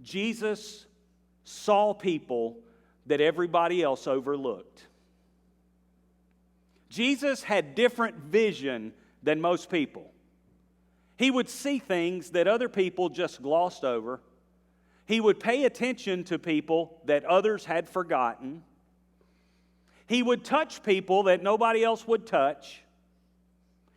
Jesus saw people that everybody else overlooked. Jesus had different vision than most people. He would see things that other people just glossed over. He would pay attention to people that others had forgotten. He would touch people that nobody else would touch.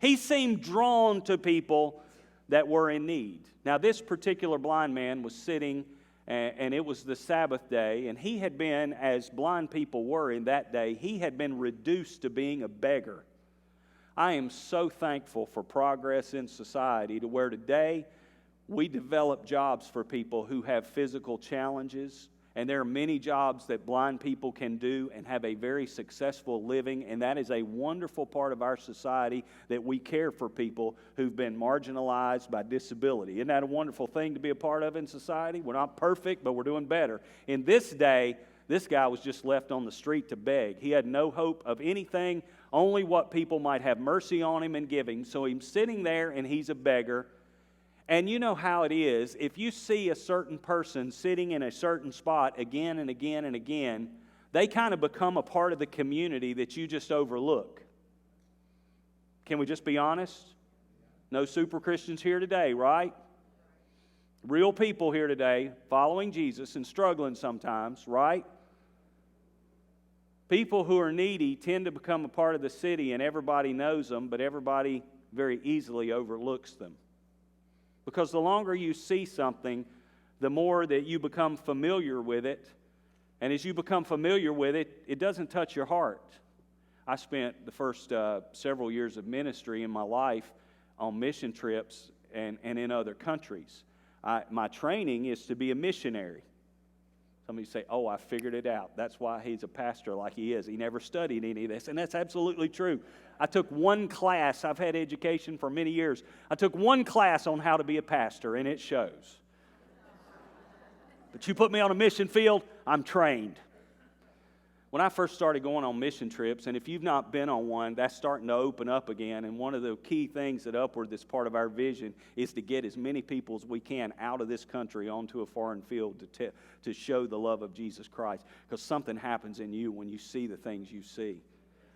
He seemed drawn to people that were in need. Now, this particular blind man was sitting, and it was the Sabbath day, and he had been, as blind people were in that day, he had been reduced to being a beggar. I am so thankful for progress in society to where today we develop jobs for people who have physical challenges, and there are many jobs that blind people can do and have a very successful living, and that is a wonderful part of our society, that we care for people who've been marginalized by disability. Isn't that a wonderful thing to be a part of in society? We're not perfect, but we're doing better. In this day, this guy was just left on the street to beg. He had no hope of anything, only what people might have mercy on him and giving. So he's sitting there and he's a beggar. And you know how it is. If you see a certain person sitting in a certain spot again and again and again, they kind of become a part of the community that you just overlook. Can we just be honest? No super Christians here today, right? Real people here today following Jesus and struggling sometimes, right? People who are needy tend to become a part of the city and everybody knows them, but everybody very easily overlooks them. Because the longer you see something, the more that you become familiar with it. And as you become familiar with it, it doesn't touch your heart. I spent the first several years of ministry in my life on mission trips and in other countries. My training is to be a missionary. Somebody say, oh, I figured it out. That's why he's a pastor like he is. He never studied any of this. And that's absolutely true. I took one class. I've had education for many years. I took one class on how to be a pastor, and it shows. But you put me on a mission field, I'm trained. When I first started going on mission trips, and if you've not been on one, that's starting to open up again. And one of the key things at Upward that's part of our vision is to get as many people as we can out of this country onto a foreign field to show the love of Jesus Christ. Because something happens in you when you see the things you see.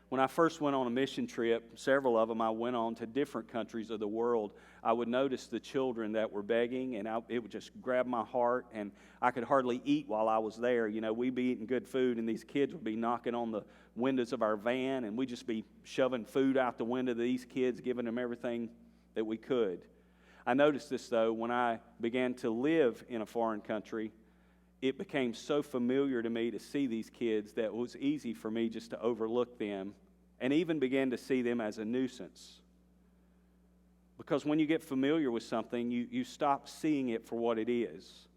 When I first went on a mission trip, several of them I went on to different countries of the world, I would notice the children that were begging, and it would just grab my heart, and I could hardly eat while I was there. You know, we'd be eating good food, and these kids would be knocking on the windows of our van, and we'd just be shoving food out the window to these kids, giving them everything that we could. I noticed this, though, when I began to live in a foreign country. It became so familiar to me to see these kids that it was easy for me just to overlook them and even begin to see them as a nuisance. Because when you get familiar with something, you stop seeing it for what it is.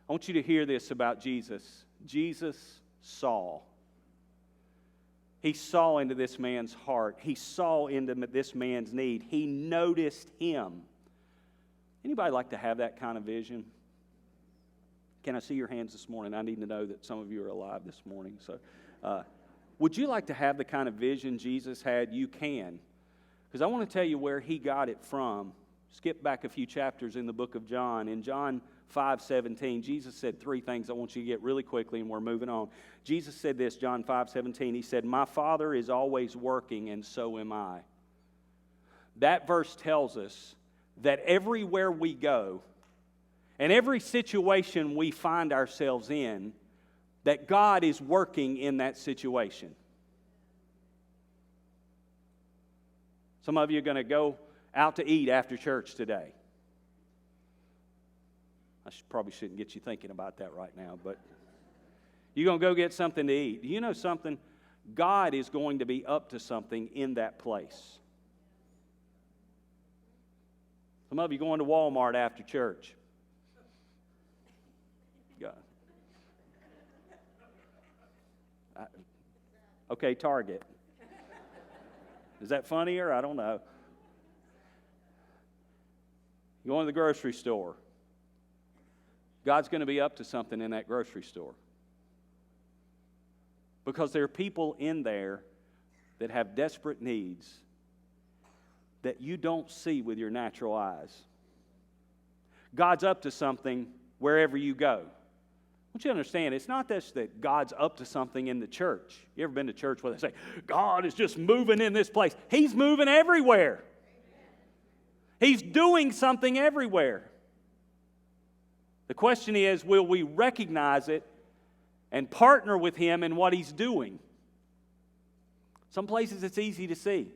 I want you to hear this about Jesus. Jesus saw. He saw into this man's heart. He saw into this man's need. He noticed him. Anybody like to have that kind of vision? Can I see your hands this morning? I need to know that some of you are alive this morning. So, would you like to have the kind of vision Jesus had? You can. Because I want to tell you where he got it from. Skip back a few chapters in the book of John. In John 5:17, Jesus said three things I want you to get really quickly, and we're moving on. Jesus said this, John 5:17. He said, "My Father is always working, and so am I." That verse tells us that everywhere we go, and every situation we find ourselves in, that God is working in that situation. Some of you are going to go out to eat after church today. I probably shouldn't get you thinking about that right now, but you're going to go get something to eat. Do you know something? God is going to be up to something in that place. Some of you going to Walmart after church. Okay, Target. Is that funnier? I don't know. You go to the grocery store. God's going to be up to something in that grocery store. Because there are people in there that have desperate needs that you don't see with your natural eyes. God's up to something wherever you go. I want you to understand, it's not just that God's up to something in the church. You ever been to church where they say, God is just moving in this place? He's moving everywhere. He's doing something everywhere. The question is, will we recognize it and partner with Him in what He's doing? Some places it's easy to see.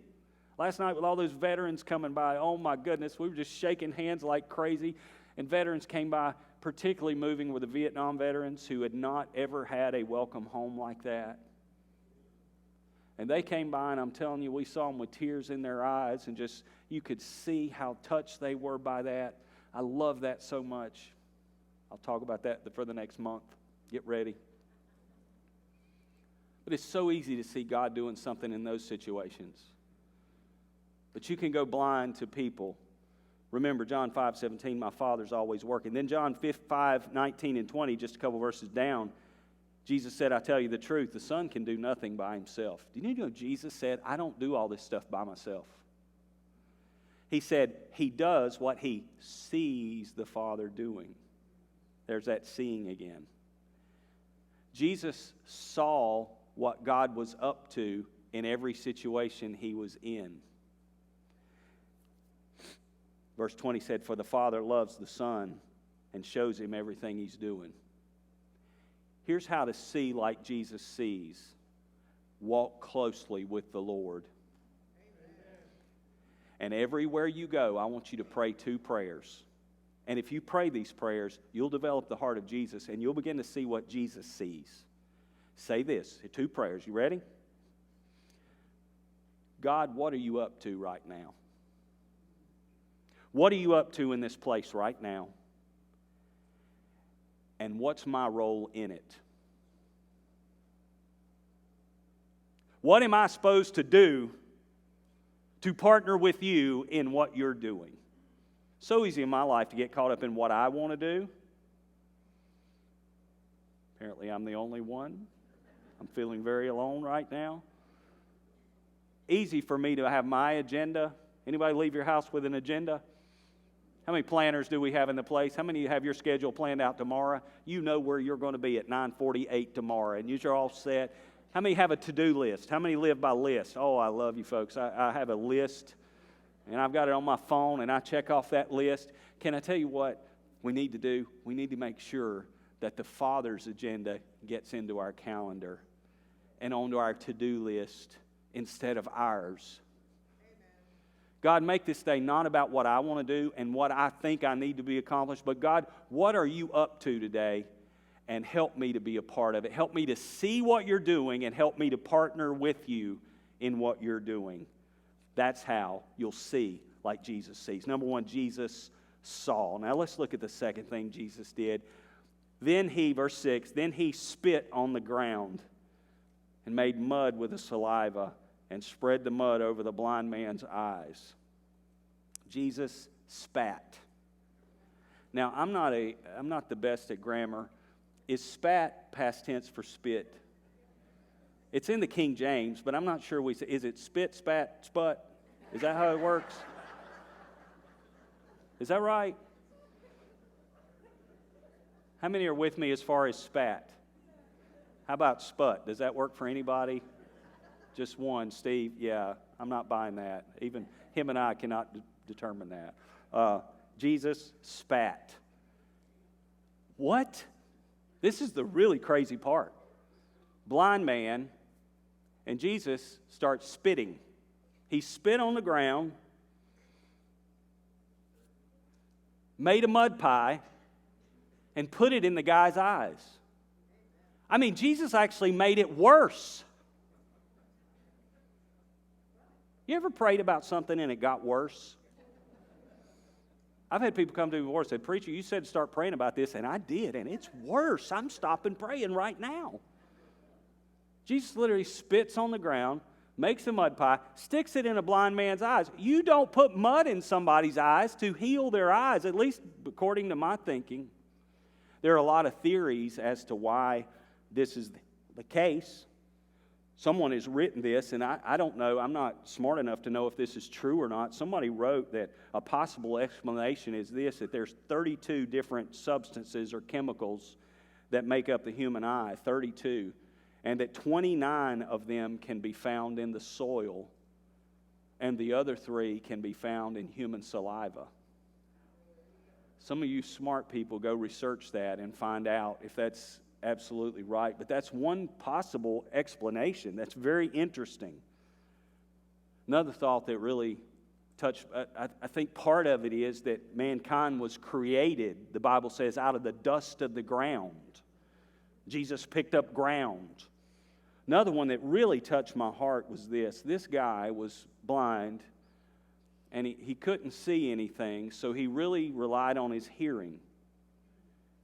Last night with all those veterans coming by, oh my goodness, we were just shaking hands like crazy. And veterans came by, particularly moving with the Vietnam veterans who had not ever had a welcome home like that. And they came by, and I'm telling you, we saw them with tears in their eyes, and just, you could see how touched they were by that. I love that so much. I'll talk about that for the next month. Get ready. But it's so easy to see God doing something in those situations. But you can go blind to people. Remember, John 5:17, my Father's always working. Then John 5:19 and 20, just a couple verses down, Jesus said, I tell you the truth, the Son can do nothing by Himself. Do you know Jesus said, I don't do all this stuff by myself? He said, He does what He sees the Father doing. There's that seeing again. Jesus saw what God was up to in every situation He was in. Verse 20 said, for the Father loves the Son and shows Him everything He's doing. Here's how to see like Jesus sees. Walk closely with the Lord. Amen. And everywhere you go, I want you to pray 2 prayers. And if you pray these prayers, you'll develop the heart of Jesus, and you'll begin to see what Jesus sees. Say this, 2 prayers. You ready? God, what are you up to right now? What are you up to in this place right now? And what's my role in it? What am I supposed to do to partner with you in what you're doing? So easy in my life to get caught up in what I want to do. Apparently I'm the only one. I'm feeling very alone right now. Easy for me to have my agenda. Anybody leave your house with an agenda? How many planners do we have in the place? How many of you have your schedule planned out tomorrow? You know where you're going to be at 9:48 tomorrow, and you're all set. How many have a to-do list? How many live by list? Oh, I love you folks. I have a list, and I've got it on my phone, and I check off that list. Can I tell you what we need to do? We need to make sure that the Father's agenda gets into our calendar and onto our to-do list instead of ours. God, make this day not about what I want to do and what I think I need to be accomplished, but God, what are you up to today? And help me to be a part of it. Help me to see what you're doing and help me to partner with you in what you're doing. That's how you'll see like Jesus sees. Number 1, Jesus saw. Now let's look at the second thing Jesus did. Then he, verse 6, then he spit on the ground and made mud with the saliva and spread the mud over the blind man's eyes. Jesus spat. Now, I'm not the best at grammar. Is spat past tense for spit? It's in the King James, but I'm not sure we say, is it spit, spat, sput? Is that how it works? Is that right? How many are with me as far as spat? How about sput? Does that work for anybody? Just one, Steve. Yeah, I'm not buying that. Even him and I cannot determine that. Jesus spat. What? This is the really crazy part. Blind man, and Jesus starts spitting. He spit on the ground, made a mud pie, and put it in the guy's eyes. I mean, Jesus actually made it worse. You ever prayed about something and it got worse? I've had people come to me before and say, preacher, you said to start praying about this, and I did, and it's worse. I'm stopping praying right now. Jesus literally spits on the ground, makes a mud pie, sticks it in a blind man's eyes. You don't put mud in somebody's eyes to heal their eyes, at least according to my thinking. There are a lot of theories as to why this is the case. Someone has written this, and I don't know, I'm not smart enough to know if this is true or not. Somebody wrote that a possible explanation is this, that there's 32 different substances or chemicals that make up the human eye, 32, and that 29 of them can be found in the soil, and the other 3 can be found in human saliva. Some of you smart people go research that and find out if that's absolutely right. But that's one possible explanation. That's very interesting. Another thought that really touched, I think part of it is that mankind was created, the Bible says, out of the dust of the ground. Jesus picked up ground. Another one that really touched my heart was this. This guy was blind, and he couldn't see anything, so he really relied on his hearing.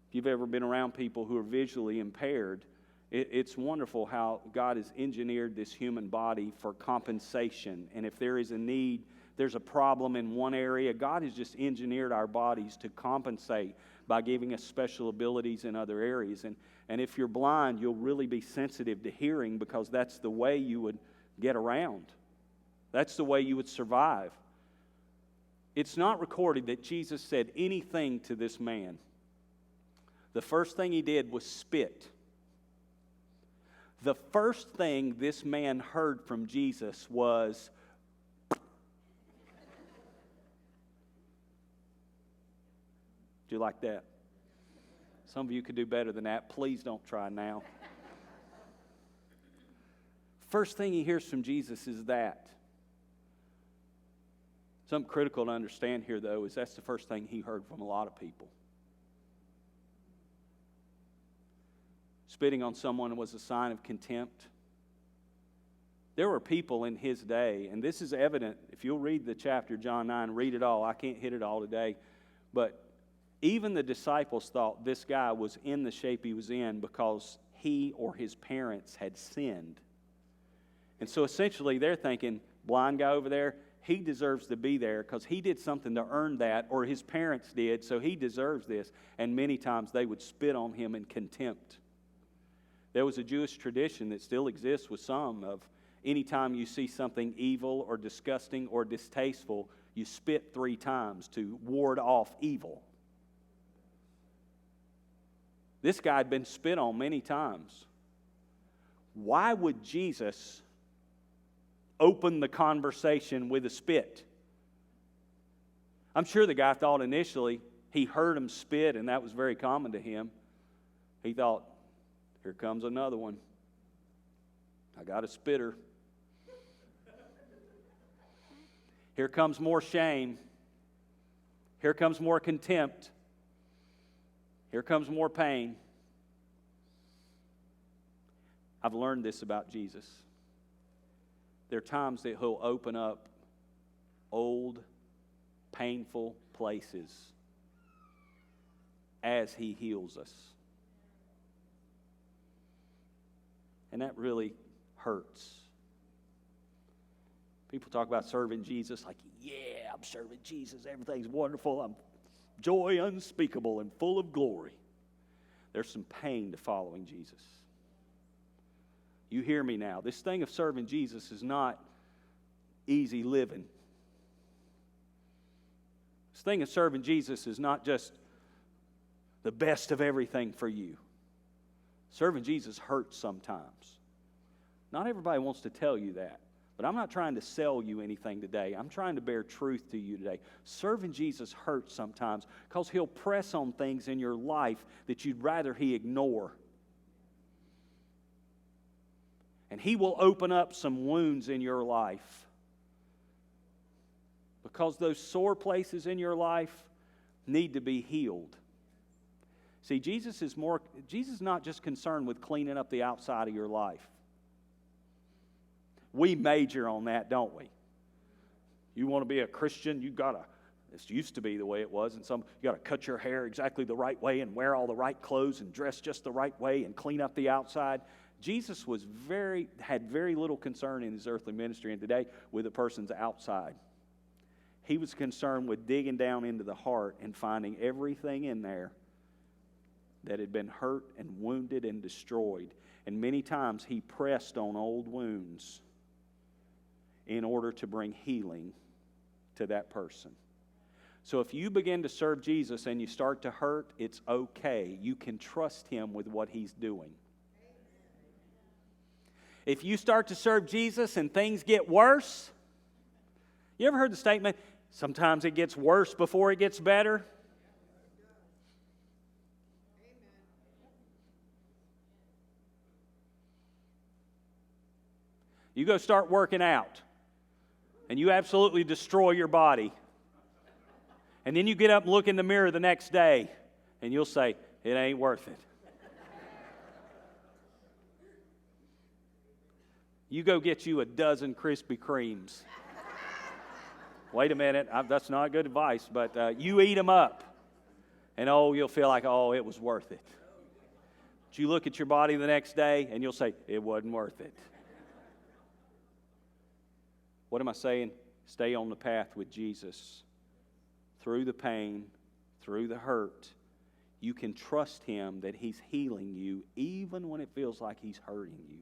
If you've ever been around people who are visually impaired, it's wonderful how God has engineered this human body for compensation. And if there is a need, there's a problem in one area, God has just engineered our bodies to compensate by giving us special abilities in other areas. And if you're blind, you'll really be sensitive to hearing because that's the way you would get around. That's the way you would survive. It's not recorded that Jesus said anything to this man. The first thing he did was spit. The first thing this man heard from Jesus was, do you like that? Some of you could do better than that. Please don't try now. First thing he hears from Jesus is that. Something critical to understand here, though, is that's the first thing he heard from a lot of people. Spitting on someone was a sign of contempt. There were people in his day, and this is evident. If you'll read the chapter, John 9, read it all. I can't hit it all today. But even the disciples thought this guy was in the shape he was in because he or his parents had sinned. And so essentially they're thinking, blind guy over there, he deserves to be there because he did something to earn that, or his parents did, so he deserves this. And many times they would spit on him in contempt. There was a Jewish tradition that still exists with some of anytime you see something evil or disgusting or distasteful, you spit 3 times to ward off evil. This guy had been spit on many times. Why would Jesus open the conversation with a spit? I'm sure the guy thought initially he heard him spit, and that was very common to him. He thought, here comes another one. I got a spitter. Here comes more shame. Here comes more contempt. Here comes more pain. I've learned this about Jesus. There are times that he'll open up old, painful places as he heals us. And that really hurts. People talk about serving Jesus like, yeah, I'm serving Jesus. Everything's wonderful. I'm joy unspeakable and full of glory. There's some pain to following Jesus. You hear me now. This thing of serving Jesus is not easy living. This thing of serving Jesus is not just the best of everything for you. Serving Jesus hurts sometimes. Not everybody wants to tell you that. But I'm not trying to sell you anything today. I'm trying to bear truth to you today. Serving Jesus hurts sometimes because he'll press on things in your life that you'd rather he ignore. And he will open up some wounds in your life because those sore places in your life need to be healed. See, Jesus is not just concerned with cleaning up the outside of your life. We major on that, don't we? You want to be a Christian, this used to be the way it was, and you got to cut your hair exactly the right way and wear all the right clothes and dress just the right way and clean up the outside. Jesus had very little concern in his earthly ministry and today with a person's outside. He was concerned with digging down into the heart and finding everything in there that had been hurt and wounded and destroyed. And many times he pressed on old wounds in order to bring healing to that person. So if you begin to serve Jesus and you start to hurt, it's okay. You can trust Him with what He's doing. If you start to serve Jesus and things get worse, you ever heard the statement, sometimes it gets worse before it gets better? You go start working out, and you absolutely destroy your body. And then you get up and look in the mirror the next day, and you'll say, it ain't worth it. You go get you a dozen Krispy Kremes. Wait a minute, that's not good advice, but you eat them up, and you'll feel like, it was worth it. But you look at your body the next day, and you'll say, it wasn't worth it. What am I saying? Stay on the path with Jesus. Through the pain, through the hurt, you can trust Him that He's healing you even when it feels like He's hurting you.